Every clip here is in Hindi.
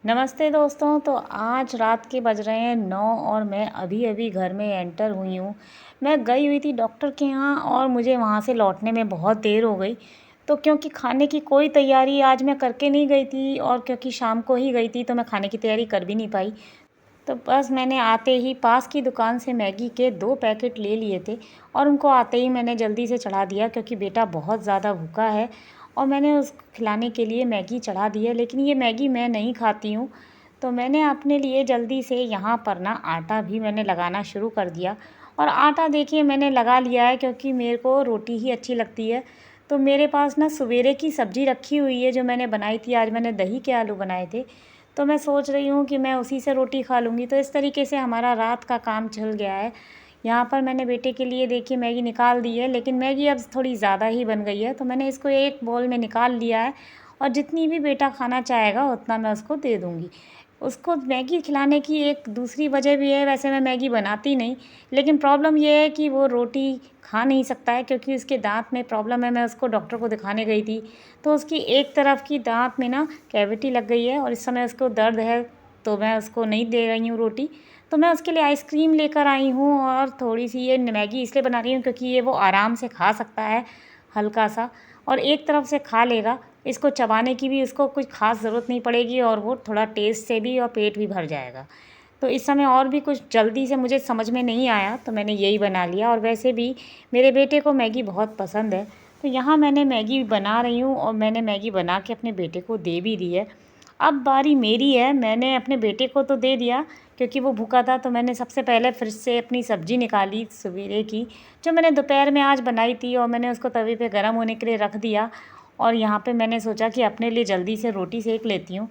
नमस्ते दोस्तों। तो आज रात के बज रहे हैं 9 और मैं अभी-अभी घर में एंटर हुई हूँ। मैं गई हुई थी डॉक्टर के यहाँ और मुझे वहाँ से लौटने में बहुत देर हो गई। तो क्योंकि खाने की कोई तैयारी आज मैं करके नहीं गई थी और क्योंकि शाम को ही गई थी तो मैं खाने की तैयारी कर भी नहीं पाई। तो बस मैंने आते ही पास की दुकान से मैगी के 2 पैकेट ले लिए थे और उनको आते ही मैंने जल्दी से चढ़ा दिया क्योंकि बेटा बहुत ज़्यादा भूखा है और मैंने उसको खिलाने के लिए मैगी चढ़ा दी है। लेकिन ये मैगी मैं नहीं खाती हूँ, तो मैंने अपने लिए जल्दी से यहाँ पर ना आटा भी मैंने लगाना शुरू कर दिया। और आटा देखिए मैंने लगा लिया है क्योंकि मेरे को रोटी ही अच्छी लगती है। तो मेरे पास ना सवेरे की सब्ज़ी रखी हुई है जो मैंने बनाई थी, आज मैंने दही के आलू बनाए थे। तो मैं सोच रही हूँ कि मैं उसी से रोटी खा लूँगी। तो इस तरीके से हमारा रात का काम चल गया है। यहाँ पर मैंने बेटे के लिए देखिए मैगी निकाल दी है, लेकिन मैगी अब थोड़ी ज़्यादा ही बन गई है, तो मैंने इसको एक बाउल में निकाल लिया है और जितनी भी बेटा खाना चाहेगा उतना मैं उसको दे दूँगी। उसको मैगी खिलाने की एक दूसरी वजह भी है, वैसे मैं मैगी बनाती नहीं, लेकिन प्रॉब्लम ये है कि वो रोटी खा नहीं सकता है क्योंकि उसके दाँत में प्रॉब्लम है। मैं उसको डॉक्टर को दिखाने गई थी, तो उसकी एक तरफ की दाँत में ना कैविटी लग गई है और इस समय उसको दर्द है, तो मैं उसको नहीं दे रही हूँ रोटी। तो मैं उसके लिए आइसक्रीम लेकर आई हूँ और थोड़ी-सी ये मैगी इसलिए बना रही हूँ क्योंकि ये वो आराम से खा सकता है हल्का-सा और एक तरफ से खा लेगा। इसको चबाने की भी उसको कुछ ख़ास ज़रूरत नहीं पड़ेगी और वो थोड़ा टेस्ट से भी और पेट भी भर जाएगा। तो इस समय और भी कुछ जल्दी से मुझे समझ में नहीं आया, तो मैंने यही बना लिया और वैसे भी मेरे बेटे को मैगी बहुत पसंद है। तो यहाँ मैंने मैगी बना रही हूँ और मैंने मैगी बना के अपने बेटे को दे भी दी है। अब बारी मेरी है, मैंने अपने बेटे को तो दे दिया क्योंकि वो भूखा था, तो मैंने सबसे पहले फ्रिज से अपनी सब्ज़ी निकाली सवेरे की, जो मैंने दोपहर में आज बनाई थी और मैंने उसको तवे पे गरम होने के लिए रख दिया। और यहाँ पे मैंने सोचा कि अपने लिए जल्दी से रोटी सेक लेती हूँ।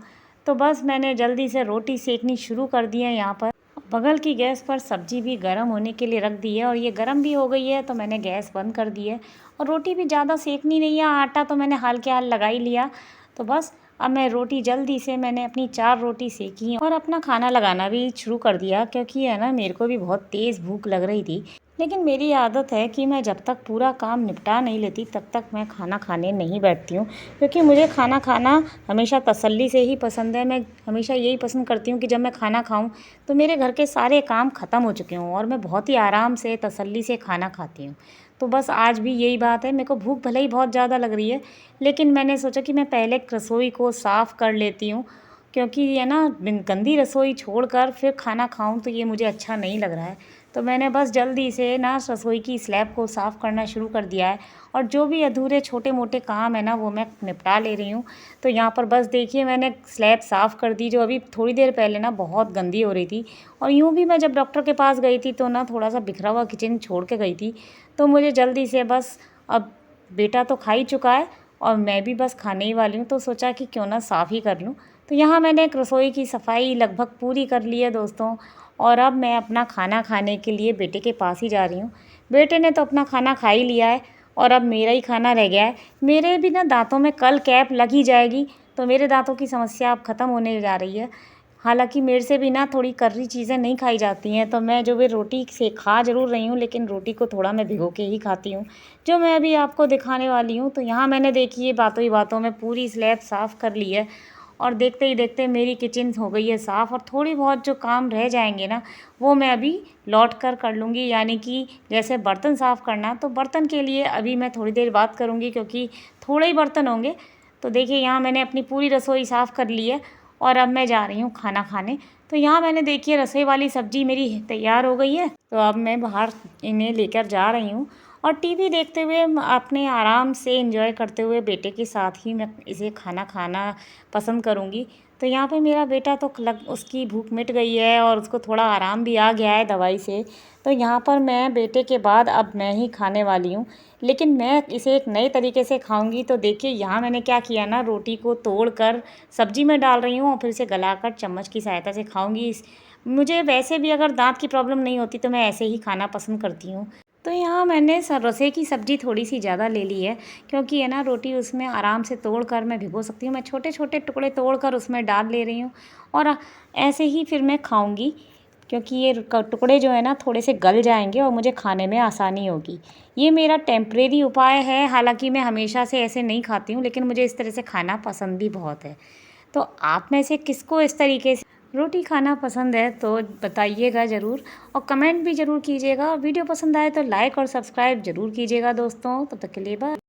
तो बस मैंने जल्दी से रोटी सेकनी शुरू कर दी है यहाँ पर। बगल की गैस पर सब्ज़ी भी गरम होने के लिए रख दी है और ये गरम भी हो गई है, तो मैंने गैस बंद कर दी है। और रोटी भी ज़्यादा सेकनी नहीं है, आटा तो मैंने हाल के हाल लगा ही लिया। तो बस अब मैं रोटी जल्दी से मैंने अपनी 4 रोटी सेकी और अपना खाना लगाना भी शुरू कर दिया क्योंकि है ना मेरे को भी बहुत तेज़ भूख लग रही थी। लेकिन मेरी आदत है कि मैं जब तक पूरा काम निपटा नहीं लेती तब तक मैं खाना खाने नहीं बैठती हूँ, क्योंकि मुझे खाना खाना हमेशा तसल्ली से ही पसंद है। मैं हमेशा यही पसंद करती हूँ कि जब मैं खाना खाऊं तो मेरे घर के सारे काम ख़त्म हो चुके हों और मैं बहुत ही आराम से तसल्ली से खाना खाती हूँ। तो बस आज भी यही बात है, मेरे को भूख भले ही बहुत ज़्यादा लग रही है, लेकिन मैंने सोचा कि मैं पहले रसोई को साफ़ कर लेती हूँ क्योंकि ये ना गंदी रसोई छोड़कर फिर खाना खाऊं तो ये मुझे अच्छा नहीं लग रहा है। तो मैंने बस जल्दी से ना रसोई की स्लैब को साफ़ करना शुरू कर दिया है और जो भी अधूरे छोटे मोटे काम है ना वो मैं निपटा ले रही हूँ। तो यहाँ पर बस देखिए मैंने स्लैब साफ़ कर दी जो अभी थोड़ी देर पहले ना बहुत गंदी हो रही थी। और यूँ भी मैं जब डॉक्टर के पास गई थी तो ना थोड़ा सा बिखरा हुआ किचन छोड़ के गई थी। तो मुझे जल्दी से बस अब बेटा तो खा ही चुका है और मैं भी बस खाने ही वाली हूँ, तो सोचा कि क्यों ना साफ़ ही कर लूँ। तो यहाँ मैंने एक रसोई की सफाई लगभग पूरी कर ली है दोस्तों। और अब मैं अपना खाना खाने के लिए बेटे के पास ही जा रही हूँ। बेटे ने तो अपना खाना खा ही लिया है और अब मेरा ही खाना रह गया है। मेरे भी ना दांतों में कल कैप लग ही जाएगी, तो मेरे दांतों की समस्या अब ख़त्म होने जा रही है। हालांकि मेरे से भी ना थोड़ी कर्री चीज़ें नहीं खाई जाती हैं, तो मैं जो भी रोटी से खा ज़रूर रही हूँ, लेकिन रोटी को थोड़ा मैं भिगो के ही खाती हूँ, जो मैं अभी आपको दिखाने वाली हूँ। तो यहाँ मैंने देखिए बातों ही बातों में पूरी स्लैब साफ़ कर ली है और देखते ही देखते मेरी किचन हो गई है साफ़ और थोड़ी बहुत जो काम रह जाएंगे ना वो मैं अभी लौट कर लूँगी। यानी कि जैसे बर्तन साफ़ करना, तो बर्तन के लिए अभी मैं थोड़ी देर बात करूँगी क्योंकि थोड़े ही बर्तन होंगे। तो देखिए यहाँ मैंने अपनी पूरी रसोई साफ़ कर ली है और अब मैं जा रही हूँ खाना खाने। तो यहाँ मैंने देखिए रसोई वाली सब्ज़ी मेरी तैयार हो गई है, तो अब मैं बाहर इन्हें लेकर जा रही हूँ और टीवी देखते हुए अपने आराम से एंजॉय करते हुए बेटे के साथ ही मैं इसे खाना खाना पसंद करूँगी। तो यहाँ पे मेरा बेटा तो उसकी भूख मिट गई है और उसको थोड़ा आराम भी आ गया है दवाई से। तो यहाँ पर मैं बेटे के बाद अब मैं ही खाने वाली हूँ, लेकिन मैं इसे एक नए तरीके से खाऊंगी। तो देखिए यहाँ मैंने क्या किया ना, रोटी को तोड़कर सब्जी में डाल रही हूँ और फिर इसे गलाकर चम्मच की सहायता से खाऊंगी। मुझे वैसे भी अगर दांत की प्रॉब्लम नहीं होती तो मैं ऐसे ही खाना पसंद करती हूँ। तो यहाँ मैंने रसे की सब्ज़ी थोड़ी सी ज़्यादा ले ली है क्योंकि है ना रोटी उसमें आराम से तोड़ कर मैं भिगो सकती हूँ। मैं छोटे छोटे टुकड़े तोड़ कर उसमें डाल ले रही हूँ और ऐसे ही फिर मैं खाऊंगी क्योंकि ये टुकड़े जो है ना थोड़े से गल जाएंगे और मुझे खाने में आसानी होगी। ये मेरा टेम्परेरी उपाय है, हालांकि मैं हमेशा से ऐसे नहीं खाती हूँ, लेकिन मुझे इस तरह से खाना पसंद भी बहुत है। तो आप में से किसको इस तरीके से रोटी खाना पसंद है तो बताइएगा ज़रूर, और कमेंट भी ज़रूर कीजिएगा। वीडियो पसंद आए तो लाइक और सब्सक्राइब ज़रूर कीजिएगा दोस्तों। तब तक के लिए बाय।